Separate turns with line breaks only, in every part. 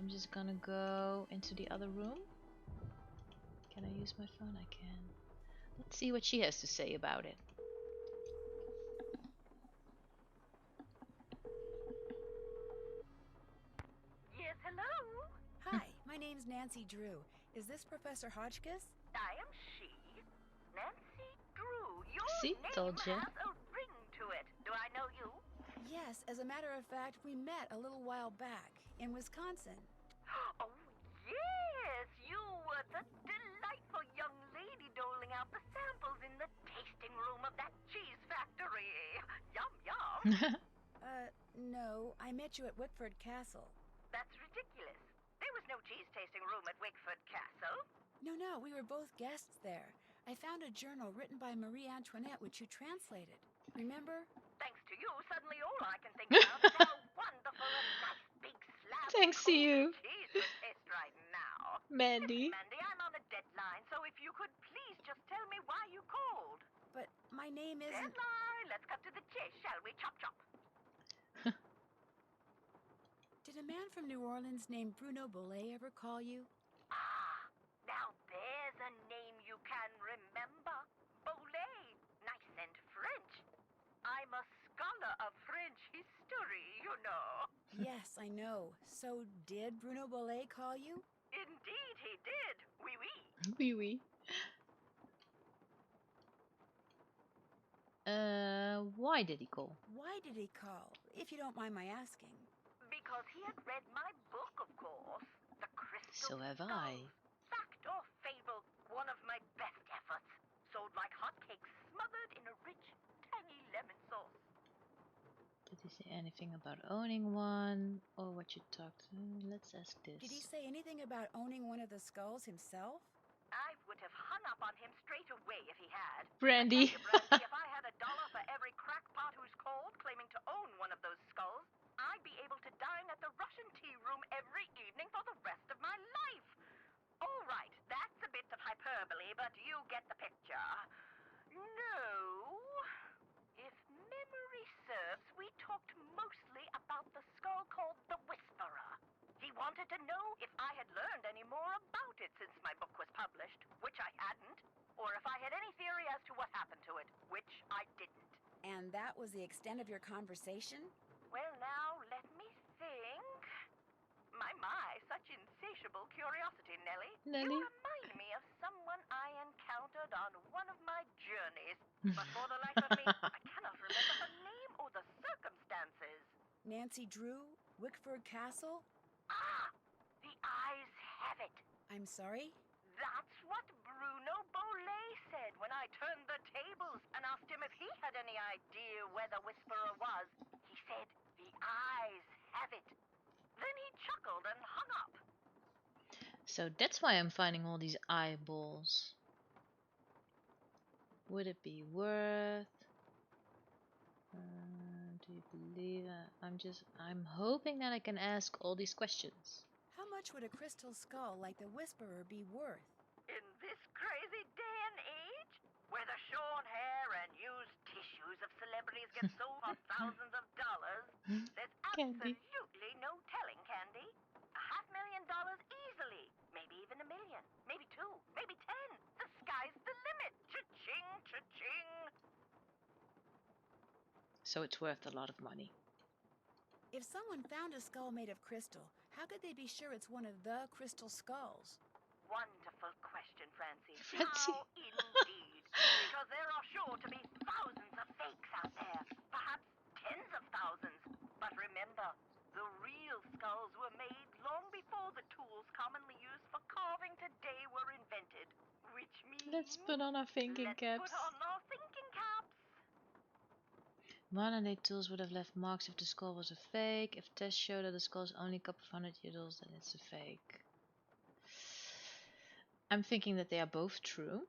I'm just gonna go into the other room. Can I use my phone? I can. Let's see what she has to say about it.
Yes, hello?
Hi, my name's Nancy Drew. Is this Professor Hotchkiss?
I am she, Nancy Drew. Your
See?
name
Told ya.
has a ring to it. Do I know you?
Yes, as a matter of fact, we met a little while back in Wisconsin.
Oh, yes, you were the delightful young lady doling out the samples in the tasting room of that cheese factory. Yum, yum.
No, I met you at Wickford Castle.
That's ridiculous. There was no cheese tasting room at Wickford Castle.
No, we were both guests there. I found a journal written by Marie Antoinette which you translated. Remember?
Thanks to you, suddenly all I can think about is how wonderful a nice big slab
Thanks
of
to you,
cold cheese would taste right now.
Mandy.
Listen, Mandy, I'm on a deadline, so if you could please just tell me why you called.
But my name isn't...
Deadline! Let's cut to the chase, shall we? Chop, chop.
Did a man from New Orleans named Bruno Bollet ever call you?
Ah, now there's a name you can remember. Bollet. Nice and French. I'm a scholar of French history, you know.
Yes, I know. So did Bruno Bollet call you?
Indeed he did. Oui, oui.
Oui, oui. Why did he call?
Why did he call, if you don't mind my asking?
Because he had read my book, of course. The Crystal
So have
Skulls.
I.
Fact or fable, one of my best efforts. Sold like hotcakes, smothered in a rich, tangy lemon sauce.
Did he say anything about owning one? Or what you talked? Let's ask this.
Did he say anything about owning one of the skulls himself?
I would have hung up on him straight away if he had.
Brandy.
I tell you, Brandy, if I had $1 for every crackpot who's called claiming to own one of those skulls, I'd be able to dine at the Russian tea room every evening for the rest of my life. All right, that's a bit of hyperbole, but you get the picture. No. If memory serves, we talked mostly about the skull called the Whisperer. He wanted to know if I had learned any more about it since my book was published, which I hadn't, or if I had any theory as to what happened to it, which I didn't.
And that was the extent of your conversation?
Well, now, let me think. My, such insatiable curiosity, Nellie.
Nellie?
You remind me of someone I encountered on one of my journeys. But for the life of me, I cannot remember her name or the circumstances.
Nancy Drew? Wickford Castle?
Ah! The eyes have it.
I'm sorry?
That's what Bruno Bollet said when I turned the tables and asked him if he had any idea where the Whisperer was. He said, the eyes have it. Then he chuckled and hung up.
So that's why I'm finding all these eyeballs. Would it be worth? Do you believe? I'm hoping that I can ask all these questions.
How much would a crystal skull like the Whisperer be worth?
In this crazy day and age, where the shorn hair and used tissues of celebrities get sold for thousands of dollars, there's
Candy.
absolutely no telling, Candy. $500,000 easily. Maybe even $1 million. Maybe 2. Maybe 10. The sky's the limit. Cha-ching, cha-ching.
So it's worth a lot of money.
If someone found a skull made of crystal, how could they be sure it's one of the crystal skulls?
Wonderful question, Francie.
Francie.
How indeed. Because there are sure to be thousands of fakes out there. Perhaps tens of thousands. But remember, the real skulls were made long before the tools commonly used for carving today were invented. Which means...
Let's put on our thinking caps.
Let's put on our thinking caps.
Modern day tools would have left marks if the skull was a fake. If tests show that the skull is only a couple of 100 years old, then it's a fake. I'm thinking that they are both true.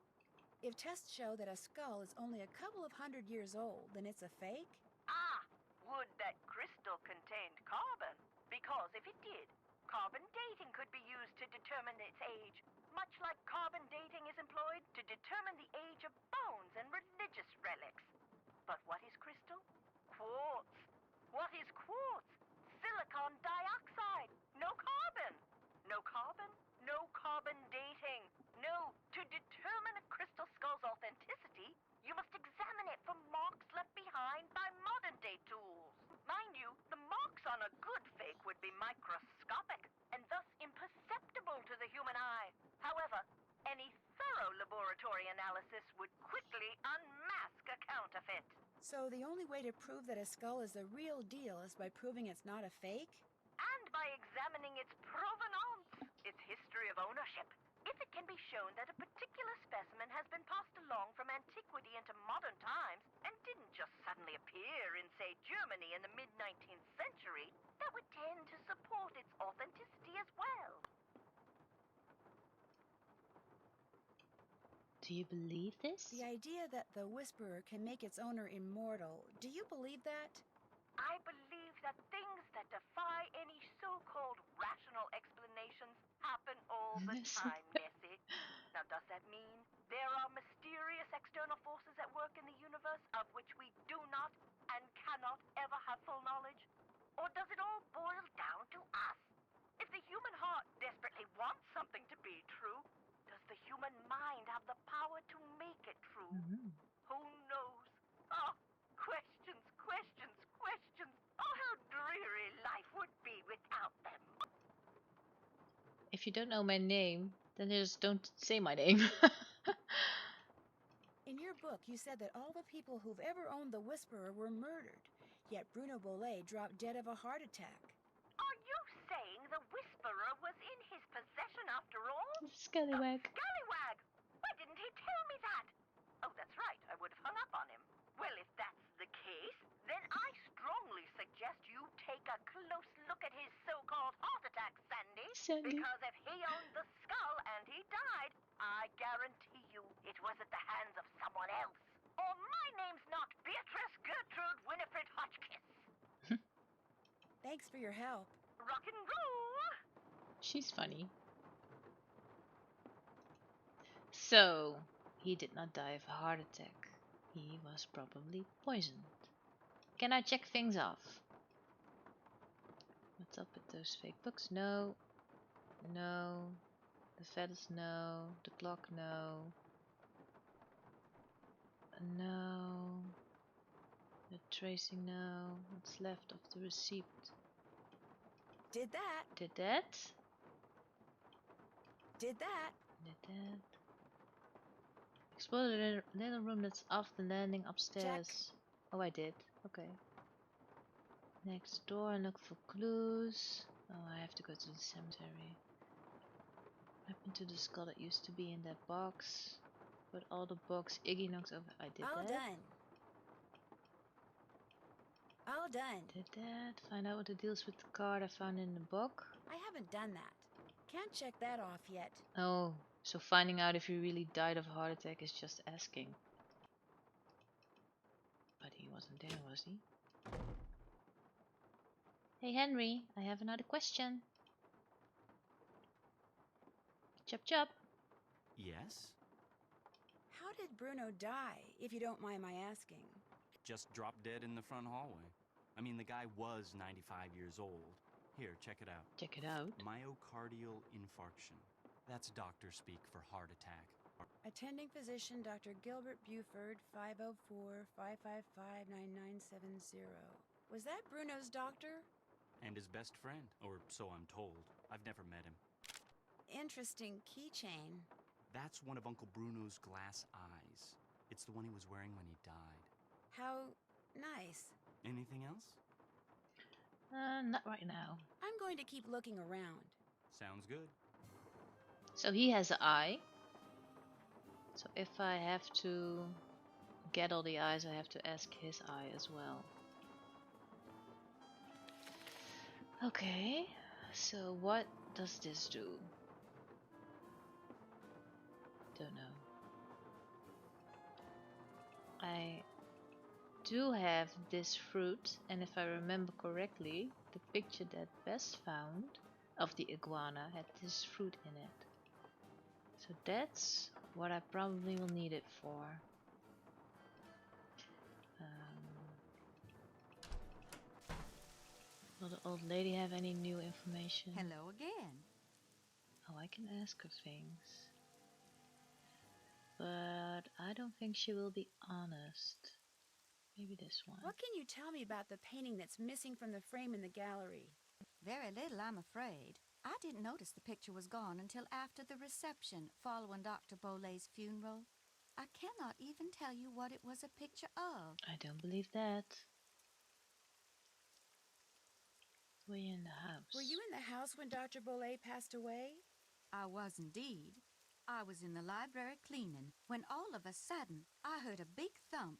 If tests show that a skull is only a couple of 100 years old, then it's a fake?
Ah, would that crystal contained carbon? Because if it did, carbon dating could be used to determine its age, much like carbon dating is employed to determine the age of bones and religious relics. But what is crystal? Quartz. What is quartz? Silicon dioxide. No carbon. radiocarbon, no carbon dating. No, to determine a crystal skull's authenticity, you must examine it for marks left behind by modern-day tools. Mind you, the marks on a good fake would be microscopic and thus imperceptible to the human eye. However, any thorough laboratory analysis would quickly unmask a counterfeit.
So the only way to prove that a skull is the real deal is by proving it's not a fake?
And by examining its provenance, its history of ownership. If it can be shown that a particular specimen has been passed along from antiquity into modern times and didn't just suddenly appear in, say, Germany in the mid-19th century, that would tend to support its authenticity as well.
Do you believe this?
The idea that the Whisperer can make its owner immortal, do you believe that?
I believe that things that defy any so-called rational explanations happen all the
Yes.
time, Nessie. Now, does that mean there are mysterious external forces at work in the universe of which we do not and cannot ever have full knowledge? Or does it all boil down to us? If the human heart desperately wants something to be true, does the human mind have the power to make it true?
Mhm.
Who knows? Oh, questions, questions, questions. Oh, how dreary life would be without them.
If you don't know my name, then just don't say my name.
In your book, you said that all the people who've ever owned the Whisperer were murdered, yet Bruno Bollet dropped dead of a heart attack.
Are you saying the Whisperer was in his possession after all?
Scallywag.
Scallywag! Why didn't he tell me that? Oh, that's right. I would have hung up on him. Well, if that's the case, then I strongly suggest you take a close look at his so-called heart attack, Sandy.
Sandy.
Because if he owned the skull and he died, I guarantee you it was at the hands of someone else. Or my name's not Beatrice Gertrude Winifred Hotchkiss.
Thanks for your help.
Rock and roll!
She's funny. So, he did not die of a heart attack. He was probably poisoned. Can I check things off? What's up with those fake books? No. No. The feathers, no. The clock, no. No. The tracing, no. What's left of the receipt?
Did that.
Did that?
Did that.
Did that? Explore the little room that's off the landing upstairs. Oh, I did. Okay. Next door and look for clues. Oh, I have to go to the cemetery. Happened to the skull that used to be in that box. But all the box Iggy knocks over. I did
All
that.
done. All done.
Did that. Find out what the deal's with the card I found in the book.
I haven't done that. Can't check that off yet.
Oh, so finding out if he really died of a heart attack is just asking. But he wasn't there, was he? Hey Henry, I have another question. Chop chop.
Yes?
How did Bruno die, if you don't mind my asking?
Just dropped dead in the front hallway. I mean, the guy was 95 years old. Here, check it out.
Check it out.
Myocardial infarction. That's doctor speak for heart attack.
Attending physician Dr. Gilbert Buford, 504-555-9970. Was that Bruno's doctor?
And his best friend, or so I'm told. I've never met him.
Interesting keychain.
That's one of Uncle Bruno's glass eyes. It's the one he was wearing when he died.
How nice.
Anything else?
Not right now.
I'm going to keep looking around.
Sounds good.
So he has an eye. So if I have to get all the eyes, I have to ask his eye as well. Okay, so what does this do? Don't know. I do have this fruit, and if I remember correctly, the picture that Bess found of the iguana had this fruit in it. So that's what I probably will need it for. Will the old lady have any new information?
Hello again.
Oh, I can ask her things. But I don't think she will be honest. Maybe this one.
What can you tell me about the painting that's missing from the frame in the gallery?
Very little, I'm afraid. I didn't notice the picture was gone until after the reception following Dr. Bolay's funeral. I cannot even tell you what it was a picture of.
I don't believe that. Were you in the house?
Were you in the house when Dr. Bolay passed away?
I was indeed. I was in the library cleaning when all of a sudden I heard a big thump.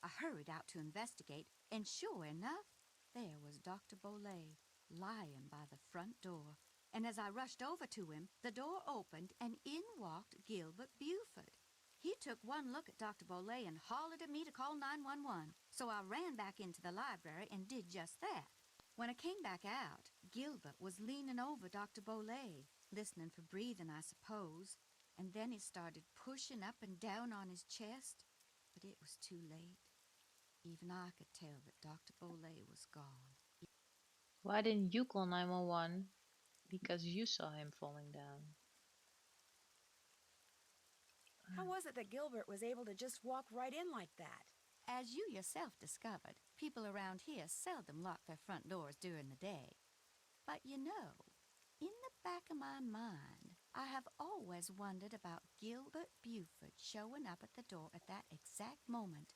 I hurried out to investigate, and sure enough, there was Dr. Bolay lying by the front door. And as I rushed over to him, the door opened and in walked Gilbert Buford. He took one look at Dr. Bolay and hollered at me to call 911, so I ran back into the library and did just that. When I came back out, Gilbert was leaning over Dr. Bolay, listening for breathing, I suppose, and then he started pushing up and down on his chest, but it was too late. Even I could tell that Dr. Bolay was gone.
Why didn't you call 911? Because you saw him falling down.
How was it that Gilbert was able to just walk right in like that?
As you yourself discovered, people around here seldom lock their front doors during the day. But you know, in the back of my mind, I have always wondered about Gilbert Buford showing up at the door at that exact moment.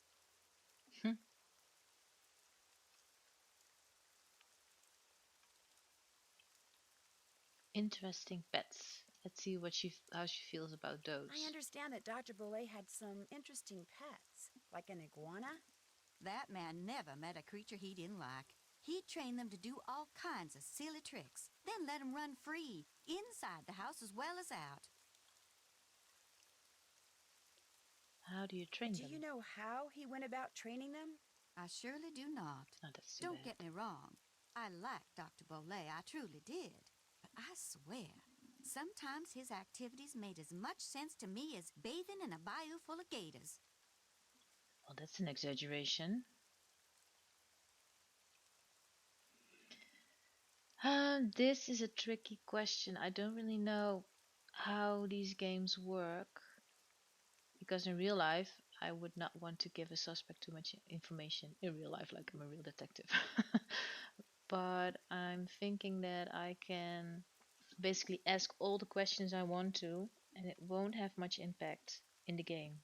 Interesting pets. Let's see how she feels about those.
I understand that Dr. Bolay had some interesting pets, like an iguana.
That man never met a creature he didn't like. He'd train them to do all kinds of silly tricks, then let them run free, inside the house as well as out.
How do you train them?
Do you know how he went about training them?
I surely do not.
Oh, that's too
Don't
bad.
get me wrong. I liked Dr. Bolay, I truly did. But I swear, sometimes his activities made as much sense to me as bathing in a bayou full of gators.
Well, that's an exaggeration. This is a tricky question. I don't really know how these games work. Because in real life, I would not want to give a suspect too much information. In real life, like I'm a real detective. But I'm thinking that I can basically ask all the questions I want to, and it won't have much impact in the game.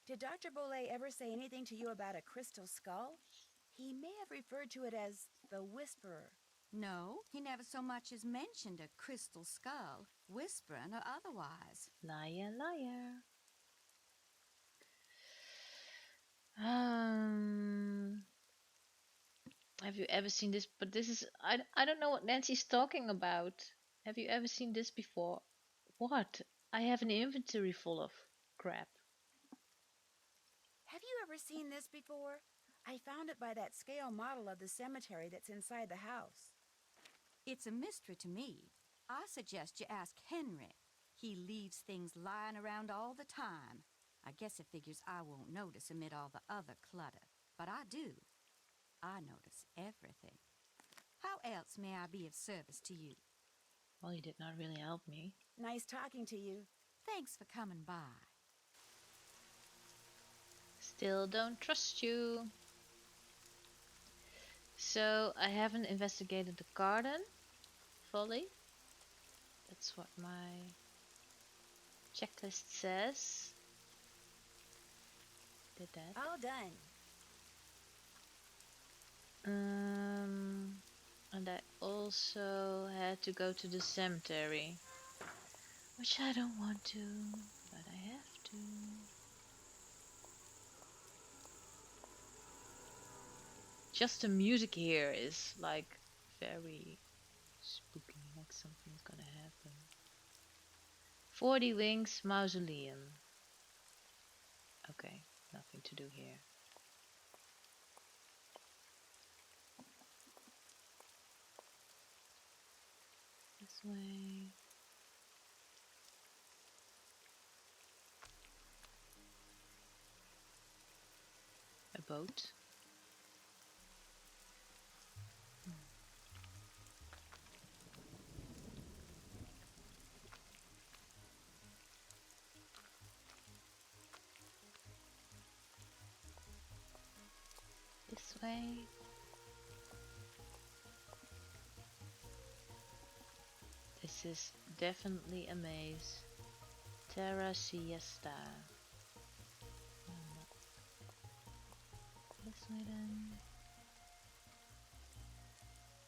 Did Dr. Bolay ever say anything to you about a crystal skull? He may have referred to it as the Whisperer.
No, he never so much as mentioned a crystal skull, whispering or otherwise.
Liar, liar. Have you ever seen this? But this is I don't know what Nancy's talking about. Have you ever seen this before? What? I have an inventory full of crap.
Have you ever seen this before? I found it by that scale model of the cemetery that's inside the house.
It's a mystery to me. I suggest you ask Henry. He leaves things lying around all the time. I guess it figures I won't notice amid all the other clutter. But I do. I notice everything. How else may I be of service to you?
Well, you did not really help me.
Nice talking to you.
Thanks for coming by.
Still don't trust you. So I haven't investigated the garden fully. That's what my checklist says. Did that.
All done.
And I also had to go to the cemetery, which I don't want to, but I have to. Just the music here is like very spooky, like something's gonna happen. 40 Wings Mausoleum. Okay, nothing to do here. This way. A boat. way. This is definitely a maze. Terra Siesta. This way then.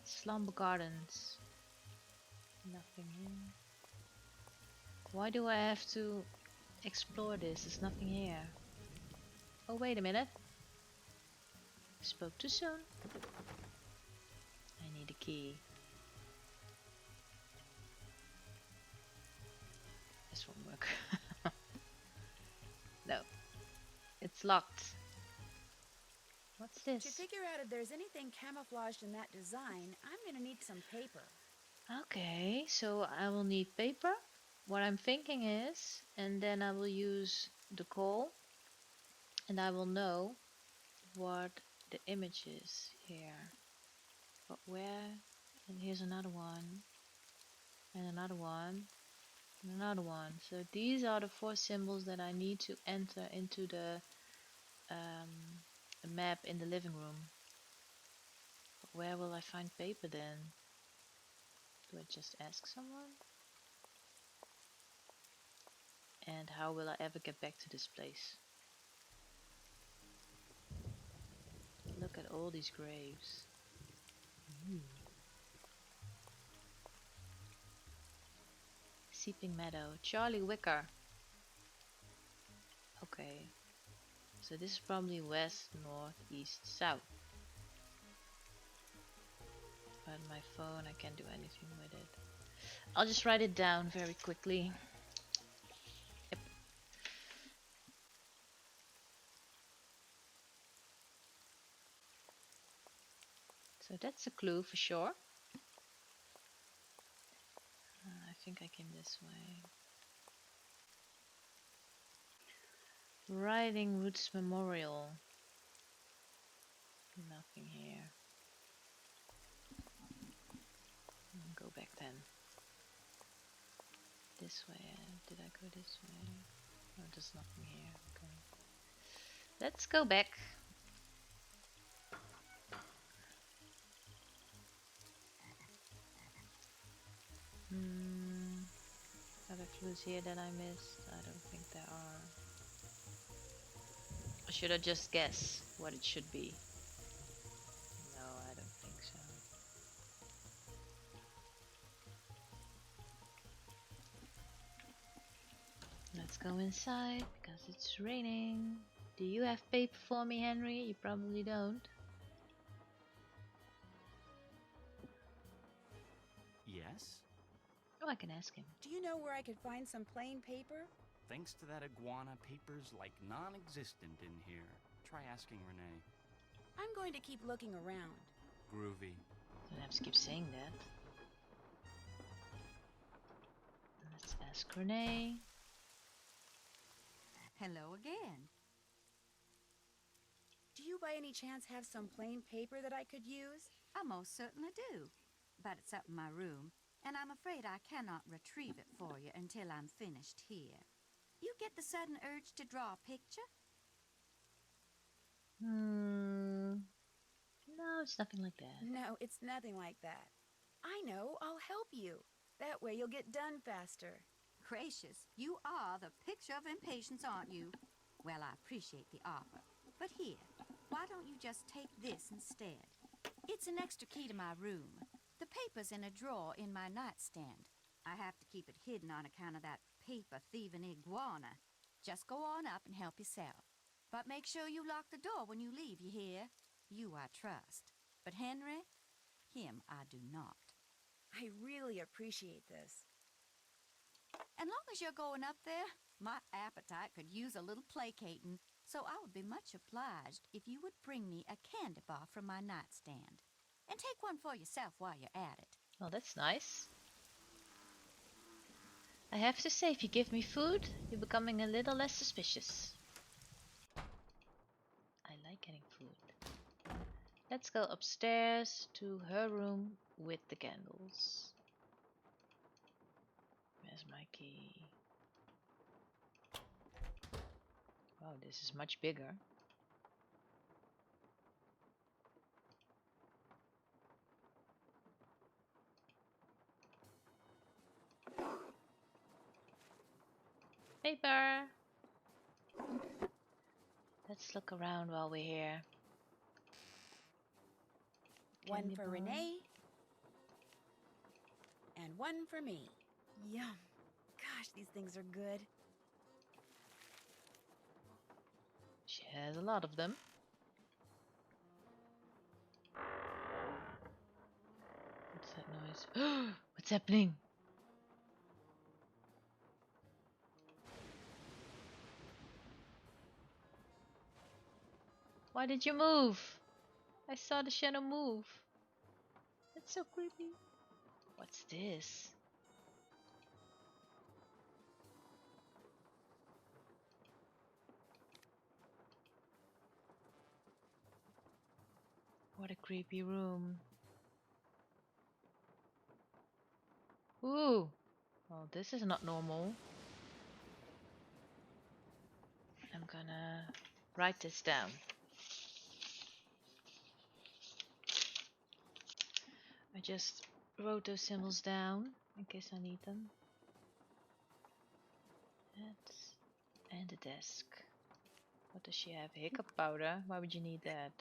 Slumber Gardens. Nothing here. Why do I have to explore this? There's nothing here. Oh, wait a minute. Spoke too soon. I need a key. This won't work. No. It's locked. What's this?
To figure out if there's anything camouflaged in that design, I'm gonna need some paper.
Okay, so I will need paper. What I'm thinking is, and then I will use the coal, and I will know what the image is here. But where? And here's another one, and another one, and another one. So these are the 4 symbols that I need to enter into the map in the living room. But where will I find paper then? Do I just ask someone? And how will I ever get back to this place? Look at all these graves. Ooh. Seeping Meadow. Charlie Wicker. Okay. So this is probably west, north, east, south. But my phone, I can't do anything with it. I'll just write it down very quickly. Yep. So that's a clue for sure. I think I came this way. Riding Roots Memorial. Nothing here. Go back then. This way. Did I go this way? Oh, there's nothing here. Okay. Let's go back. Other clues here that I missed? I don't think there are. Or should I just guess what it should be? No, I don't think so. Let's go inside because it's raining. Do you have paper for me, Henry? You probably don't.
Yes?
Oh, I can ask him.
Do you know where I could find some plain paper?
Thanks to that iguana, paper's like non-existent in here. Try asking Renee.
I'm going to keep looking around.
Groovy.
Don't have to keep saying that. Let's ask Renee.
Hello again.
Do you by any chance have some plain paper that I could use?
I most certainly do. But it's up in my room, and I'm afraid I cannot retrieve it for you until I'm finished here. You get the sudden urge to draw a picture?
No, it's nothing like that.
No, it's nothing like that. I know, I'll help you. That way you'll get done faster.
Gracious, you are the picture of impatience, aren't you? Well, I appreciate the offer. But here, why don't you just take this instead? It's an extra key to my room. The paper's in a drawer in my nightstand. I have to keep it hidden on account of that paper-thieving iguana. Just go on up and help yourself. But make sure you lock the door when you leave, you hear? You I trust. But Henry, him I do not.
I really appreciate this.
And long as you're going up there, my appetite could use a little placating, so I would be much obliged if you would bring me a candy bar from my nightstand. And take one for yourself while you're at it.
Well, that's nice. I have to say, if you give me food, you're becoming a little less suspicious. I like getting food. Let's go upstairs to her room with the candles. Where's my key? Wow, this is much bigger. Paper! Let's look around while we're here.
One
Candy
for
bar.
Renee. And one for me. Yum. Gosh, these things are good.
She has a lot of them. What's that noise? What's happening? Why did you move? I saw the shadow move. That's so creepy. What's this? What a creepy room. Ooh. Well, this is not normal. I'm gonna write this down. I just wrote those symbols down in case I need them. That's and a desk. What does she have? Hiccup powder? Why would you need that?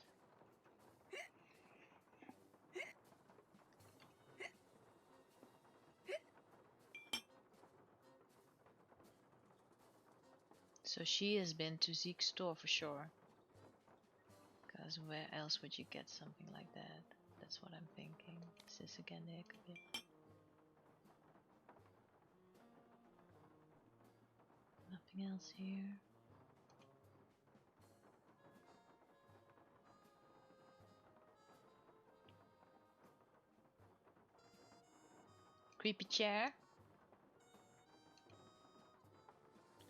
So she has been to Zeke's store for sure. Because where else would you get something like that? That's what I'm thinking. Is this again the hiccup bit? Nothing else here. Creepy chair.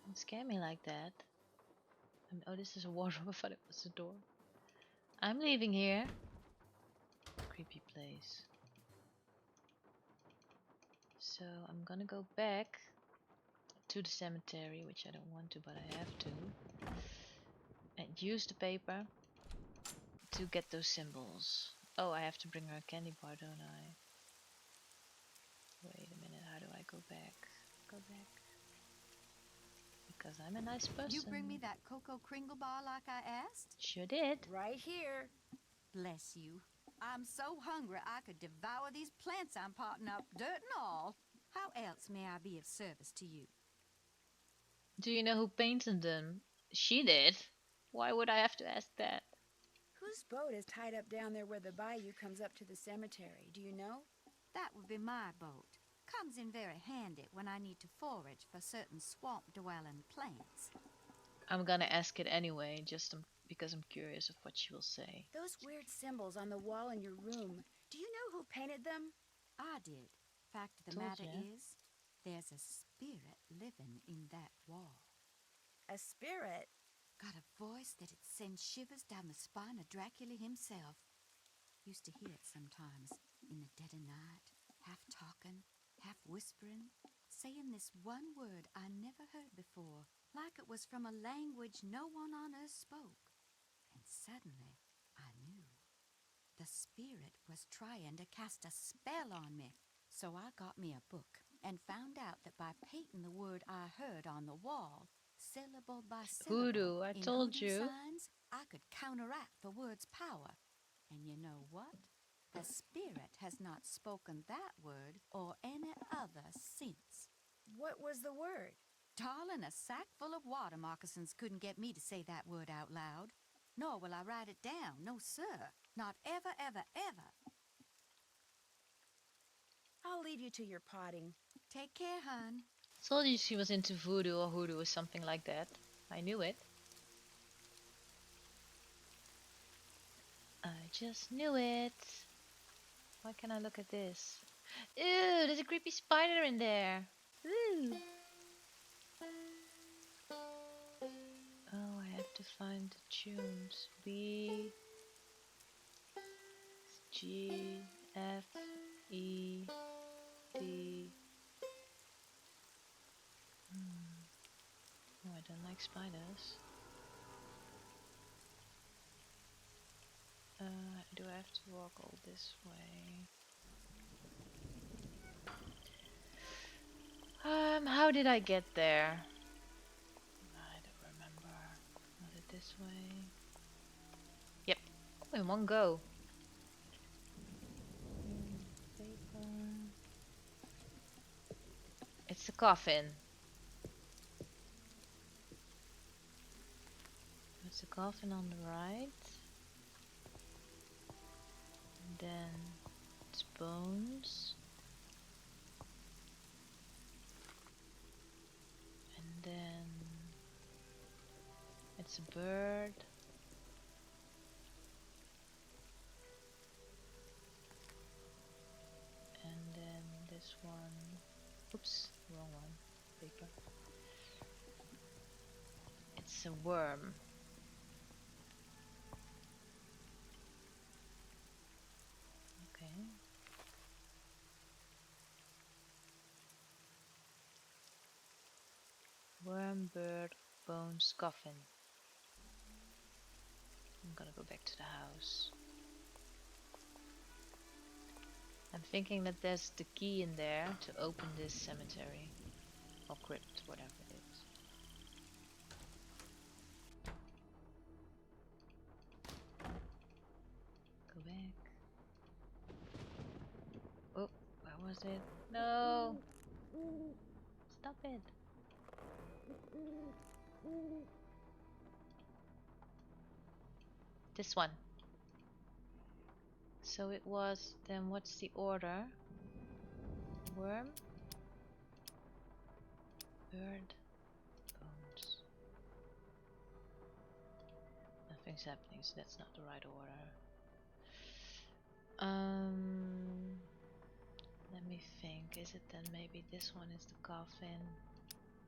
Don't scare me like that. Oh, this is a wardrobe. I thought it was a door. I'm leaving here. Creepy place. So I'm gonna go back to the cemetery, which I don't want to, but I have to. And use the paper to get those symbols. Oh, I have to bring her a candy bar, don't I? Wait a minute, how do I go back? Go back. Because I'm a nice person.
You bring me that Cocoa Kringle bar like I asked?
Sure did.
Right here.
Bless you. I'm so hungry I could devour these plants I'm potting up, dirt and all. How else may I be of service to you?
Do you know who painted them? She did. Why would I have to ask that?
Whose boat is tied up down there where the bayou comes up to the cemetery? Do you know?
That would be my boat. Comes in very handy when I need to forage for certain swamp-dwelling plants.
I'm gonna ask it anyway, just because I'm curious of what she will say.
Those weird symbols on the wall in your room. Do you know who painted them?
I did. Fact of the
Told
matter
ya.
is, there's a spirit living in that wall.
A spirit.
Got a voice that it sends shivers down the spine of Dracula himself. Used to hear it sometimes, in the dead of night, half talking, half whispering, saying this one word I never heard before, like it was from a language no one on earth spoke. And suddenly, I knew. The spirit was trying to cast a spell on me. So I got me a book and found out that by painting the word I heard on the wall, syllable by syllable,
Hoodoo, I
in
told
hoodoo
you.
signs, I could counteract the word's power. And you know what? The spirit has not spoken that word or any other since.
What was the word?
Darling, a sack full of water moccasins couldn't get me to say that word out loud. Nor will I write it down. No, sir. Not ever, ever, ever.
I'll leave you to your potting.
Take care, hon.
Told you she was into voodoo or hoodoo or something like that. I knew it. I just knew it. Why can't I look at this? Ew, there's a creepy spider in there. Ooh. Oh, I have to find the tunes. B, G, F, E, D. Oh, I don't like spiders. Do I have to walk all this way? How did I get there? way. Yep, in one go. Paper. It's the coffin. It's the coffin on the right. And then it's bones. And then it's a bird. And then this one. Oops, wrong one. Paper. It's a worm. Okay. Worm, bird, bones, coffin. I'm gonna go back to the house. I'm thinking that there's the key in there to open this cemetery. Or crypt, whatever it is. Go back. Oh, where was it? No! Stop it! This one. So it was, then what's the order? Worm? Bird? Bones. Nothing's happening, so that's not the right order. Let me think. Is it then maybe this one is the coffin?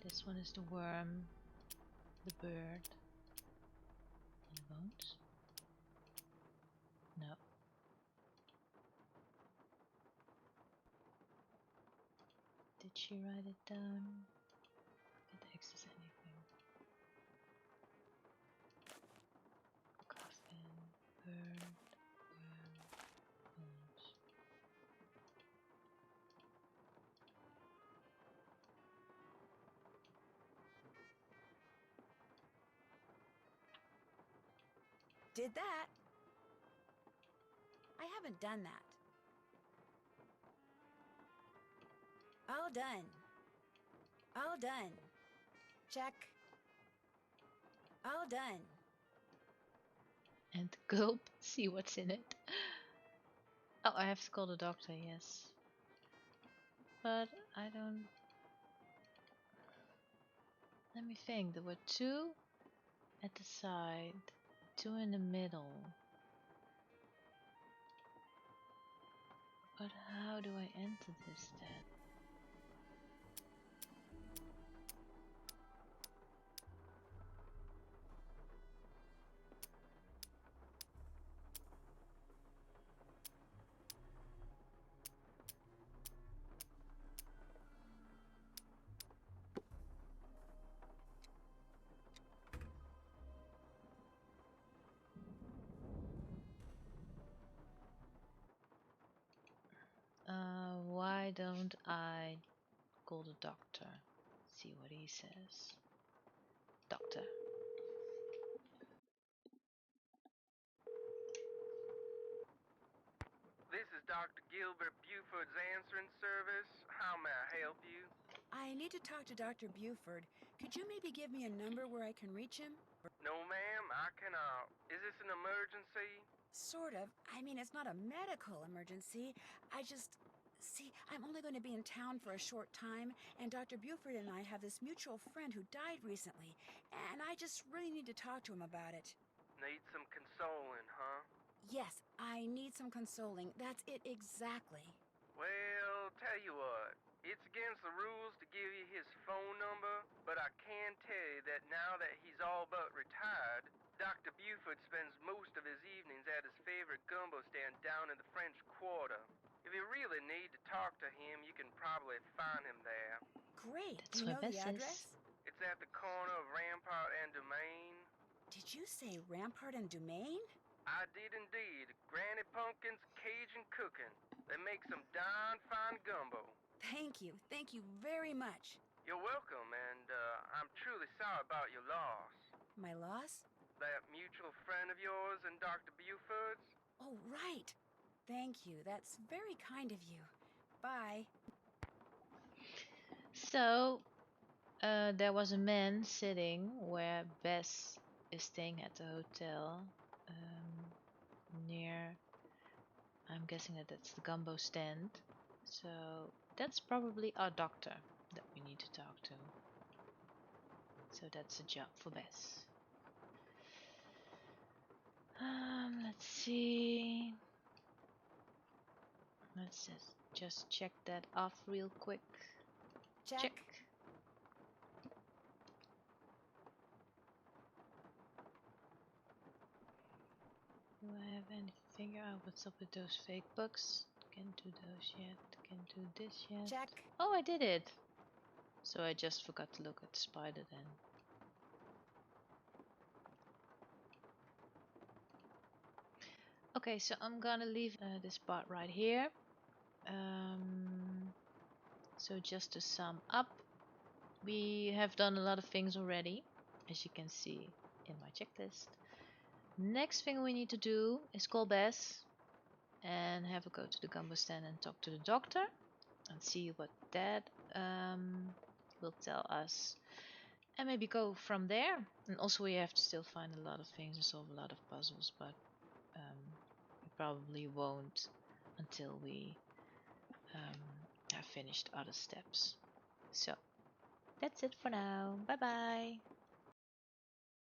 This one is the worm, the bird, and the bones? No. Did she write it down? Can't access anything. Coffin, bird, worm, bones.
Did that. I haven't done that. All done. All done. Check. All done.
And gulp, see what's in it. Oh, I have to call the doctor, yes. But I don't... Let me think. There were 2 at the side, 2 in the middle. But how do I enter this then? Why don't I call the doctor? See what he says. Doctor.
This is Dr. Gilbert Buford's answering service. How may I help you?
I need to talk to Dr. Buford. Could you maybe give me a number where I can reach him?
No, ma'am, I cannot. Is this an emergency?
Sort of. I mean, it's not a medical emergency. See, I'm only going to be in town for a short time, and Dr. Buford and I have this mutual friend who died recently, and I just really need to talk to him about it.
Need some consoling, huh?
Yes, I need some consoling. That's it exactly.
Well, tell you what. It's against the rules to give you his phone number, but I can tell you that now that he's all but retired, Dr. Buford spends most of his evenings at his favorite gumbo stand down in the French Quarter. If you really need to talk to him, you can probably find him there.
Great.
That's
Do you
where
know the
Bess
address?
is.
It's at the corner of Rampart and Domain.
Did you say Rampart and Dumaine?
I did indeed. Granny Pumpkin's Cajun cooking. They make some darn fine gumbo.
Thank you. Thank you very much.
You're welcome, and I'm truly sorry about your loss.
My loss?
That mutual friend of yours and Dr. Buford's?
Oh, right. Thank you. That's very kind of you. Bye.
So, there was a man sitting where Bess is staying at the hotel, near, I'm guessing that that's the gumbo stand. So, that's probably our doctor that we need to talk to. So, that's a job for Bess. Let's see. Let's just check that off real quick.
Check.
Do I have any figure out what's up with those fake books? Can't do those yet. Can't do this yet.
Check.
Oh, I did it! So I just forgot to look at the spider then. Okay, so I'm gonna leave this part right here. So just to sum up, we have done a lot of things already, as you can see in my checklist. Next thing we need to do is call Bess and have a go to the gumbo stand and talk to the doctor and see what that will tell us, and maybe go from there. And also we have to still find a lot of things and solve a lot of puzzles, but we probably won't until we have finished other steps. So that's it for now. Bye bye.